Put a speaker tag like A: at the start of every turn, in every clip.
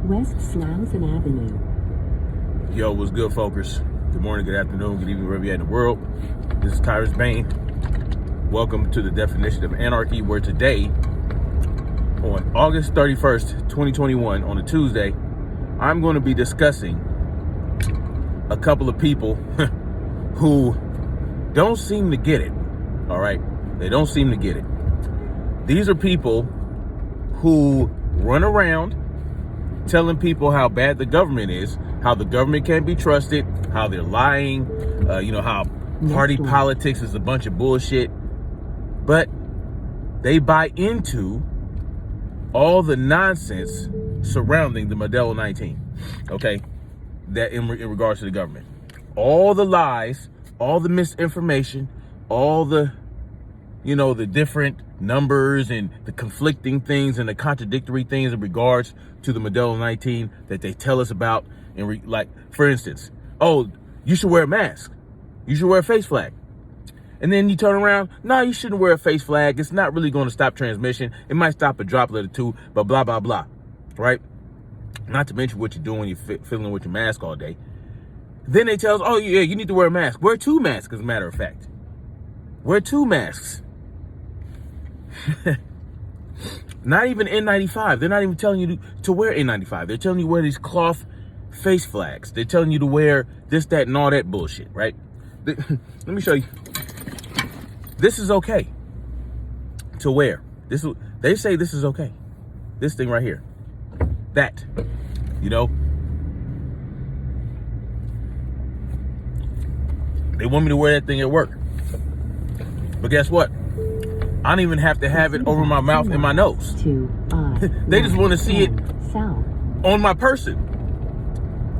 A: West Slauson Avenue.
B: Yo, what's good, folkers? Good morning, good afternoon, good evening, wherever you're at in the world. This is Tyrus Bain. Welcome to the Definition of Anarchy, where today, on August 31st, 2021, on a Tuesday, I'm going to be discussing a couple of people who don't seem to get it, all right? They don't seem to get it. These are people who run around telling people how bad the government is, how the government can't be trusted, how they're lying, how party politics is a bunch of bullshit. But they buy into all the nonsense surrounding the Modelo 19, okay? That in regards to the government. All the lies, all the misinformation, all the, the different numbers and the conflicting things and the contradictory things in regards to the Modelo 19 that they tell us about. Like, for instance, oh, you should wear a mask. You should wear a face flag. And then you turn around, no, you shouldn't wear a face flag. It's not really going to stop transmission. It might stop a droplet or two, but blah, blah, blah, right? Not to mention what you're doing when you're fiddling with your mask all day. Then they tell us, oh, yeah, you need to wear a mask. Wear two masks, as a matter of fact. Wear two masks. Not even N95. They're not even telling you to wear N95. They're telling you to wear these cloth face flags. They're telling you to wear this, that, and all that bullshit, right? Let me show you. This is okay to wear. They say this is okay. This thing right here. That, They want me to wear that thing at work. But guess what? I don't even have to have it over my mouth and my nose. They just want to see it on my person,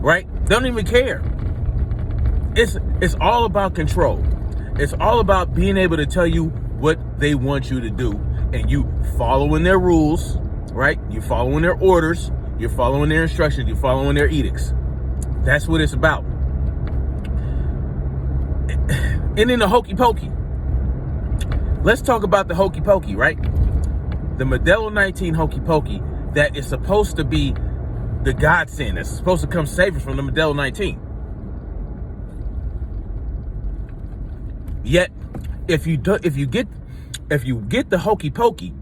B: right? They don't even care. It's all about control. It's all about being able to tell you what they want you to do, and you following their rules, right? You're following their orders. You're following their instructions. You're following their edicts. That's what it's about. And then the hokey pokey. Let's talk about the hokey pokey, right? The Modelo 19 hokey pokey that is supposed to be the godsend. That's supposed to come save us from the Modelo 19. Yet, if you get the hokey pokey,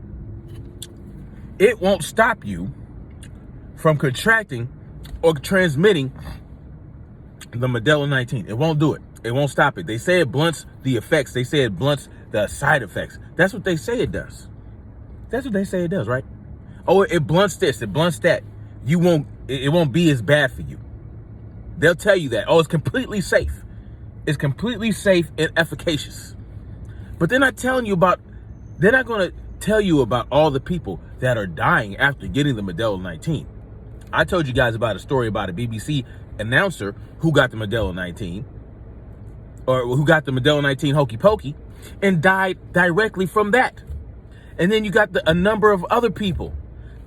B: it won't stop you from contracting or transmitting the Modelo 19. It won't do it. It won't stop it. They say it blunts the effects. They say it blunts the side effects. That's what they say it does. That's what they say it does, right? Oh, it blunts this. It blunts that. It won't be as bad for you. They'll tell you that. Oh, it's completely safe. It's completely safe and efficacious. But they're not going to tell you about all the people that are dying after getting the Modelo 19. I told you guys about a story about a BBC announcer who got the Modelo 19, or who got the Modelo 19 hokey pokey and died directly from that. And then you got a number of other people.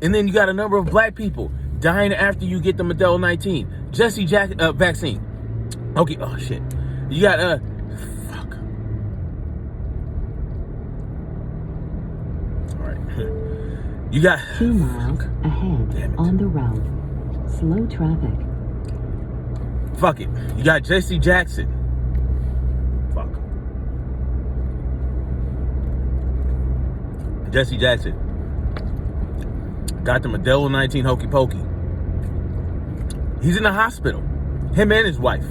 B: And then you got a number of black people dying after you get the Modelo 19. Jesse Jack vaccine. Okay, oh shit. You got fuck. All right. You got
A: 2 miles ahead on the route. Slow traffic.
B: Fuck it. You got Jesse Jackson. Fuck. Jesse Jackson got the Modelo 19 hokey pokey. He's in the hospital. Him and his wife.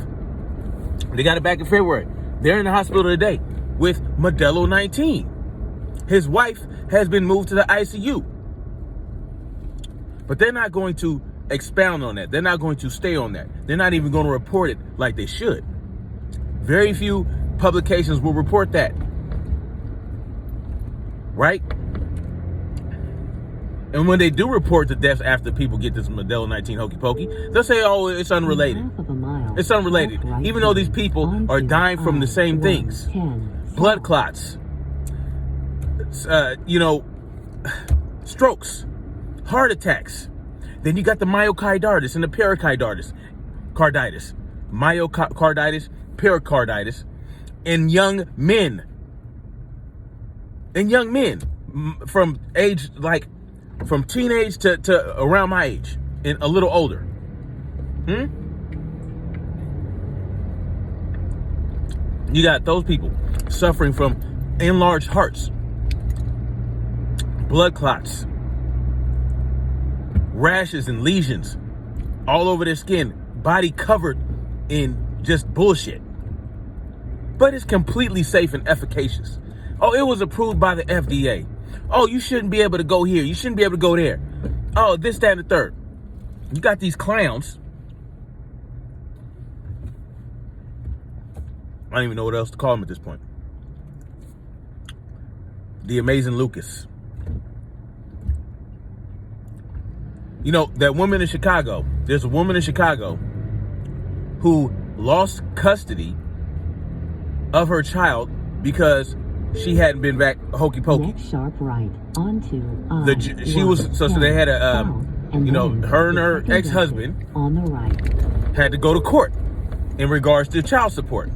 B: They got it back in February. They're in the hospital today with Modelo 19. His wife has been moved to the ICU. But they're not going to expound on that. They're not going to stay on that. They're not even going to report it like they should. Very few publications will report that. Right? And when they do report the deaths after people get this Modelo 19 hokey pokey, they'll say, oh, it's unrelated. It's unrelated. Even though these people are dying from the same things. Blood clots. Strokes. Heart attacks. Then you got the myocarditis and the pericarditis. Myocarditis, pericarditis in young men. From age, from teenage to around my age. and a little older. You got those people suffering from enlarged hearts, blood clots, rashes and lesions all over their skin, body covered in just bullshit. But it's completely safe and efficacious. Oh, it was approved by the FDA. Oh, you shouldn't be able to go here. You shouldn't be able to go there. Oh, this, that, and the third. You got these clowns. I don't even know what else to call them at this point. The amazing Lucas. You know, that woman in Chicago, there's a woman in Chicago who lost custody of her child because she hadn't been back hokey pokey.
A: Next sharp right onto
B: She was so they had a you know, her and her ex-husband
A: on the right
B: had to go to court in regards to child support,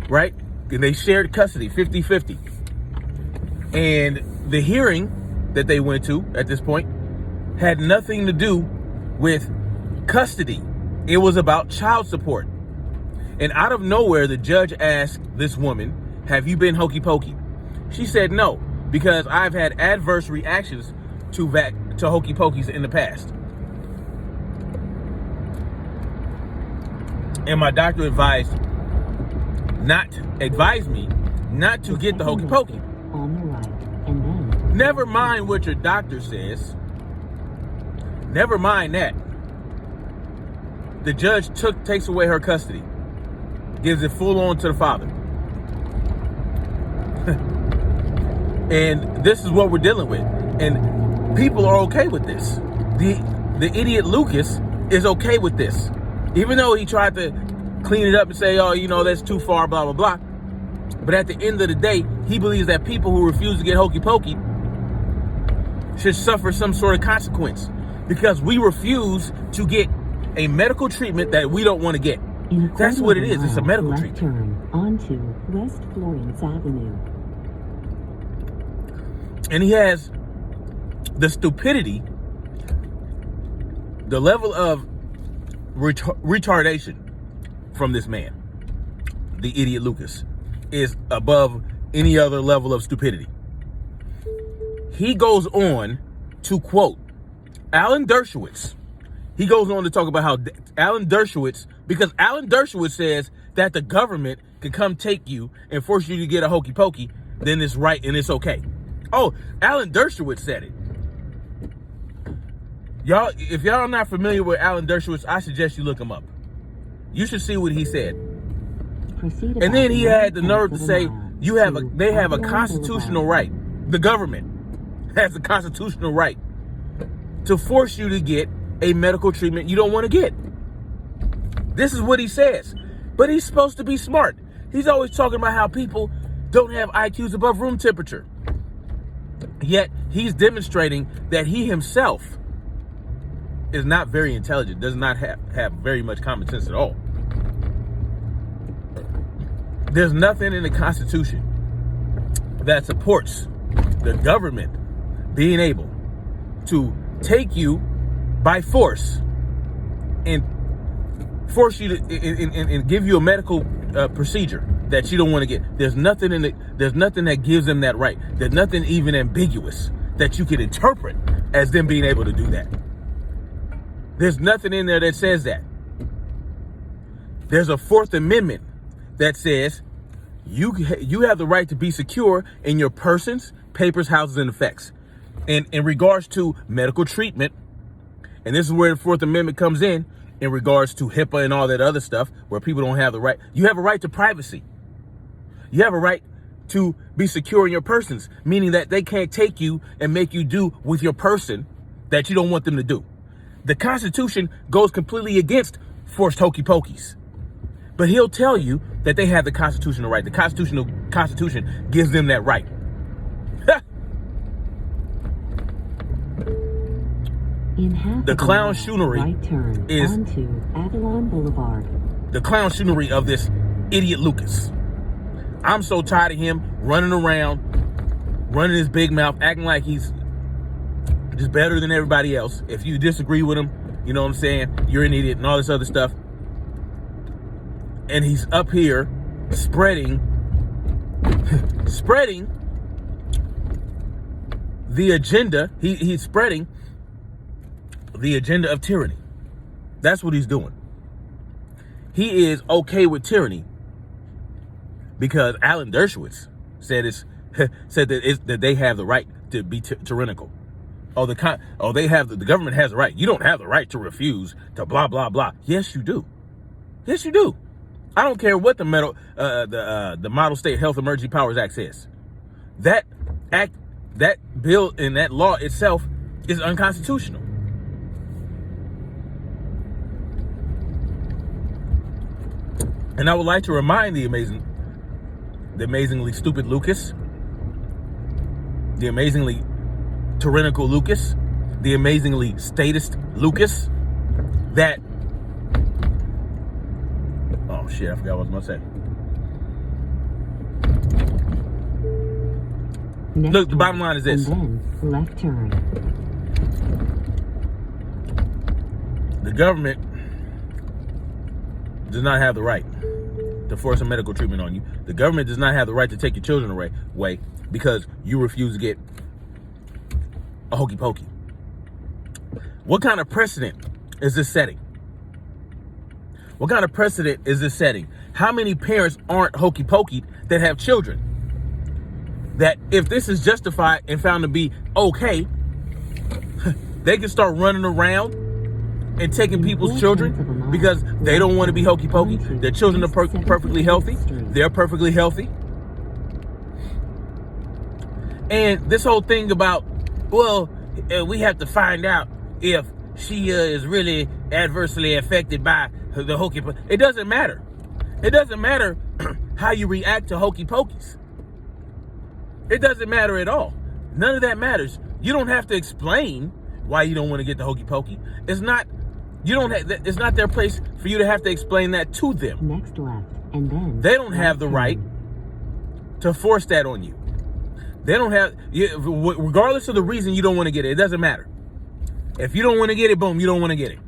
B: right? And they shared custody 50-50. And the hearing that they went to at this point had nothing to do with custody. It was about child support. And out of nowhere, the judge asked this woman, have you been hokey pokey? She said no, because I've had adverse reactions to hokey pokeys in the past. And my doctor advised me not to get the hokey pokey.
A: On the right, and then
B: never mind what your doctor says. Never mind that. The judge takes away her custody, gives it full on to the father. And this is what we're dealing with. And people are okay with this. The idiot Lucas is okay with this. Even though he tried to clean it up and say, oh, you know, that's too far, blah, blah, blah. But at the end of the day, he believes that people who refuse to get hokey pokey should suffer some sort of consequence because we refuse to get a medical treatment that we don't want to get. That's what it is. It's a medical treatment.
A: Turn onto West Florence Avenue.
B: And he has the stupidity, the level of retardation from this man, the idiot Lucas, is above any other level of stupidity. He goes on to quote Alan Dershowitz. He goes on to talk about how Alan Dershowitz, because Alan Dershowitz says that the government can come take you and force you to get a hokey pokey, then it's right and it's okay. Oh, Alan Dershowitz said it. Y'all, if y'all are not familiar with Alan Dershowitz, I suggest you look him up. You should see what he said. And then he had the nerve to say they have a constitutional right. The government has a constitutional right to force you to get a medical treatment you don't want to get. This is what he says. But he's supposed to be smart. He's always talking about how people don't have IQs above room temperature. Yet he's demonstrating that he himself is not very intelligent, does not have very much common sense at all. There's nothing in the Constitution that supports the government being able to take you by force and force you to and give you a medical procedure that you don't want to get. There's nothing that gives them that right. There's nothing even ambiguous that you can interpret as them being able to do that. There's nothing in there that says that. There's a Fourth Amendment that says you have the right to be secure in your persons, papers, houses, and effects. And in regards to medical treatment, and this is where the Fourth Amendment comes in regards to HIPAA and all that other stuff, where people don't have the right. You have a right to privacy. You have a right to be secure in your persons, meaning that they can't take you and make you do with your person that you don't want them to do. The Constitution goes completely against forced hokey pokeys. But he'll tell you that they have the constitutional right. The Constitution gives them that right. The clownshoonery
A: right turn
B: is
A: onto Avalon Boulevard.
B: The clownshoonery of this idiot Lucas. I'm so tired of him running around, running his big mouth, acting like he's just better than everybody else. If you disagree with him, You know what I'm saying? You're an idiot and all this other stuff. And he's up here spreading the agenda. He's spreading the agenda of tyranny. That's what he's doing. He is okay with tyranny because Alan Dershowitz said that they have the right to be tyrannical. The government has the right. You don't have the right to refuse to blah blah blah. Yes, you do. Yes, you do. I don't care what the Model State Health Emergency Powers Act says. That act, that bill, and that law itself is unconstitutional. And I would like to remind the amazingly stupid Lucas, the amazingly tyrannical Lucas, the amazingly statist Lucas, that, oh shit, I forgot what I was going to say.
A: Next
B: Look, the bottom line is this.
A: And then left turn.
B: The government does not have the right to force a medical treatment on you. The government does not have the right to take your children away because you refuse to get a hokey pokey. What kind of precedent is this setting? What kind of precedent is this setting? How many parents aren't hokey pokey that have children? That if this is justified and found to be okay, they can start running around and taking people's children because they don't want to be hokey pokey. Their children are perfectly healthy. They're perfectly healthy. And this whole thing about, well, we have to find out if she is really adversely affected by the hokey pokey. It doesn't matter. It doesn't matter how you react to hokey pokeys. It doesn't matter at all. None of that matters. You don't have to explain why you don't want to get the hokey pokey. It's not their place for you to have to explain that to them.
A: Next left, and then
B: they don't have the right to force that on you. They don't have, regardless of the reason you don't want to get it, it doesn't matter. If you don't want to get it, boom, you don't want to get it.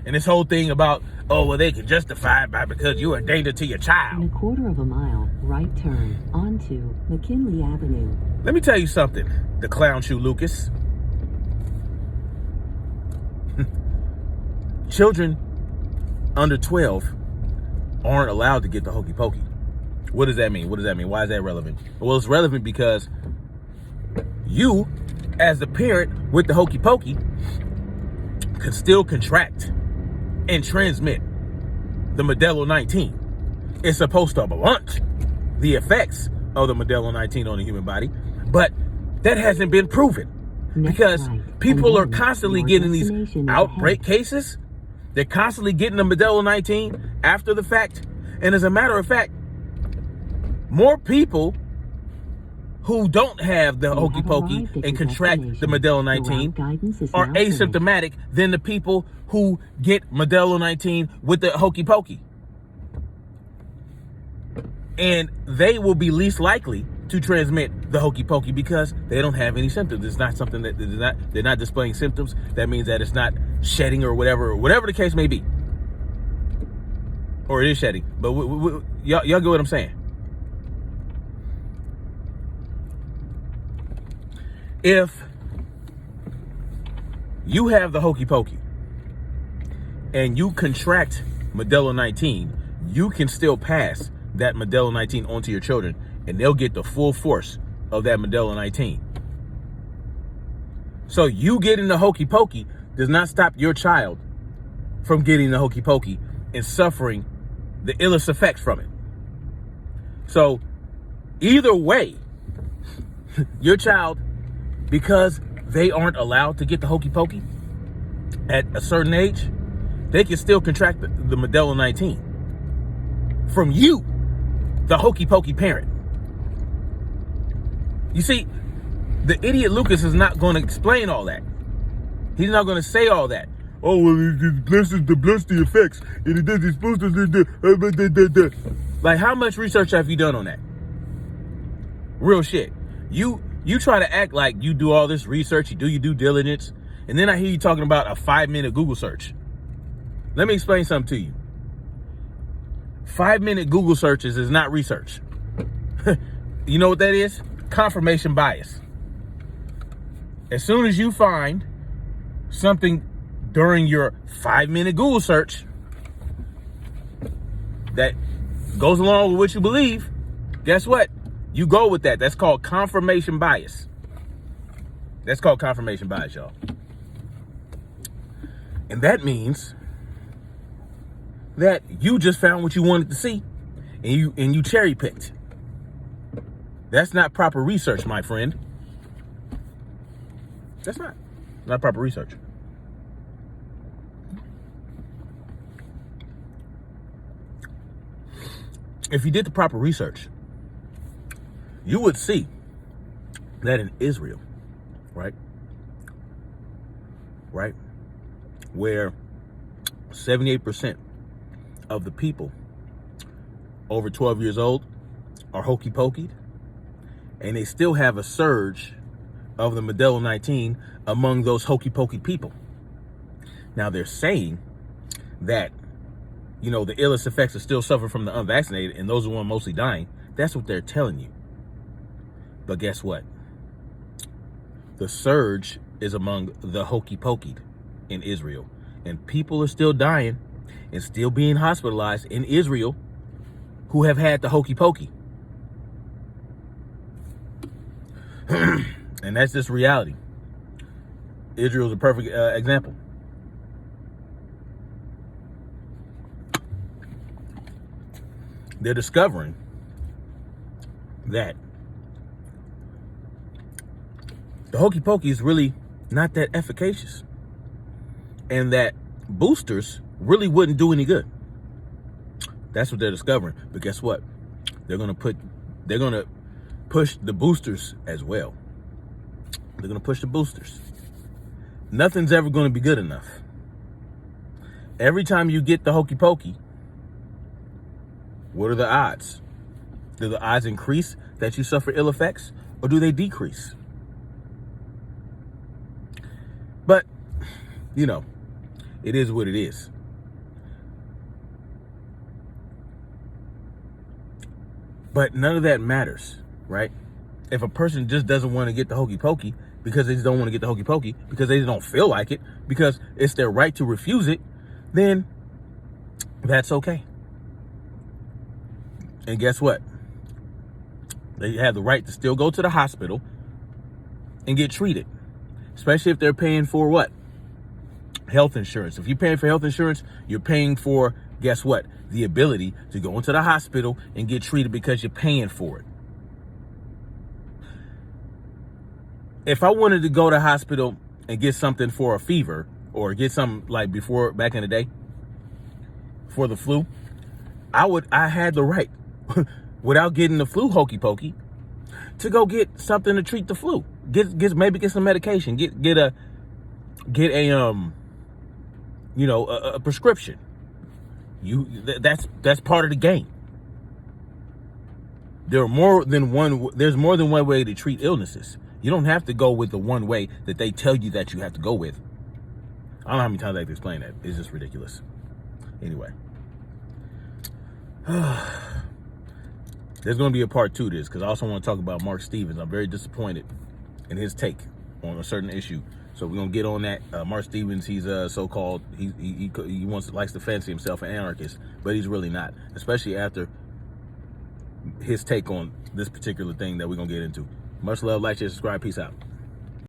B: And this whole thing about, oh, well, they can justify it because you're a danger to your child.
A: In a quarter of a mile, right turn onto McKinley Avenue.
B: Let me tell you something, the clown shoe Lucas. Children under 12 aren't allowed to get the hokey pokey. What does that mean? What does that mean? Why is that relevant? Well, it's relevant because you, as the parent with the hokey pokey, can still contract and transmit the Modelo 19. It's supposed to blunt the effects of the Modelo 19 on the human body, but that hasn't been proven because people are constantly getting these outbreak cases. They're constantly getting the Modelo 19 after the fact. And as a matter of fact, more people who don't have the hokey pokey and contract the Modelo 19 are asymptomatic than the people who get Modelo 19 with the hokey pokey. And they will be least likely to transmit the hokey pokey because they don't have any symptoms. It's not something that they're not displaying symptoms. That means that it's not shedding or whatever the case may be. Or it is shedding. But y'all get what I'm saying. If you have the hokey pokey and you contract Modelo 19, you can still pass that Modelo 19 onto your children and they'll get the full force of that Modelo 19. So you getting the hokey pokey does not stop your child from getting the hokey pokey and suffering the illest effects from it. So either way, your child, because they aren't allowed to get the hokey pokey at a certain age, they can still contract the Modelo 19 from you, the hokey pokey parent. You see, the idiot Lucas is not going to explain all that. He's not going to say all that. Oh, well, it blunts the effects. And it does, it's supposed to. Like, how much research have you done on that? Real shit. You try to act like you do all this research, you do your due diligence, And then I hear you talking about a 5-minute Google search. Let me explain something to you. 5-minute Google searches is not research. You know what that is? Confirmation bias. As soon as you find something during your 5-minute Google search that goes along with what you believe, guess what? You go with that. That's called confirmation bias. That's called confirmation bias, y'all. And that means that you just found what you wanted to see and you cherry picked. That's not proper research, my friend. That's not proper research. If you did the proper research, you would see that in Israel, right, where 78% of the people over 12 years old are hokey pokeyed, and they still have a surge of the Modelo 19 among those hokey pokey people. Now they're saying that, you know, the illest effects are still suffering from the unvaccinated, and those are the ones mostly dying. That's what they're telling you. But guess what? The surge is among the hokey pokeyed in Israel, and people are still dying and still being hospitalized in Israel who have had the hokey pokey. And that's just reality. Israel's a perfect example. They're discovering that the hokey pokey is really not that efficacious, and that boosters really wouldn't do any good. That's what they're discovering. But guess what? They're gonna push the boosters as well. They're gonna push the boosters. Nothing's ever gonna be good enough. Every time you get the hokey pokey, what are the odds? Do the odds increase that you suffer ill effects, or do they decrease? But, you know, it is what it is. But none of that matters, right? If a person just doesn't want to get the hokey pokey because they just don't want to get the hokey pokey, because they just don't feel like it, because it's their right to refuse it, then that's okay. And guess what? They have the right to still go to the hospital and get treated, especially if they're paying for what? Health insurance. If you're paying for health insurance, you're paying for, guess what? The ability to go into the hospital and get treated because you're paying for it. If I wanted to go to the hospital and get something for a fever, or get something like before, back in the day, for the flu, I had the right, without getting the flu hokey pokey, to go get something to treat the flu. Maybe get some medication. Get a prescription. That's part of the game. There's more than one way to treat illnesses. You don't have to go with the one way that they tell you that you have to go with. I don't know how many times I have to explain that. It's just ridiculous. Anyway. There's going to be a part 2 to this, because I also want to talk about Mark Stevens. I'm very disappointed in his take on a certain issue. So we're going to get on that. Mark Stevens, he's so-called, he likes to fancy himself an anarchist, but he's really not, especially after his take on this particular thing that we're going to get into. Much love, like, share, subscribe. Peace out.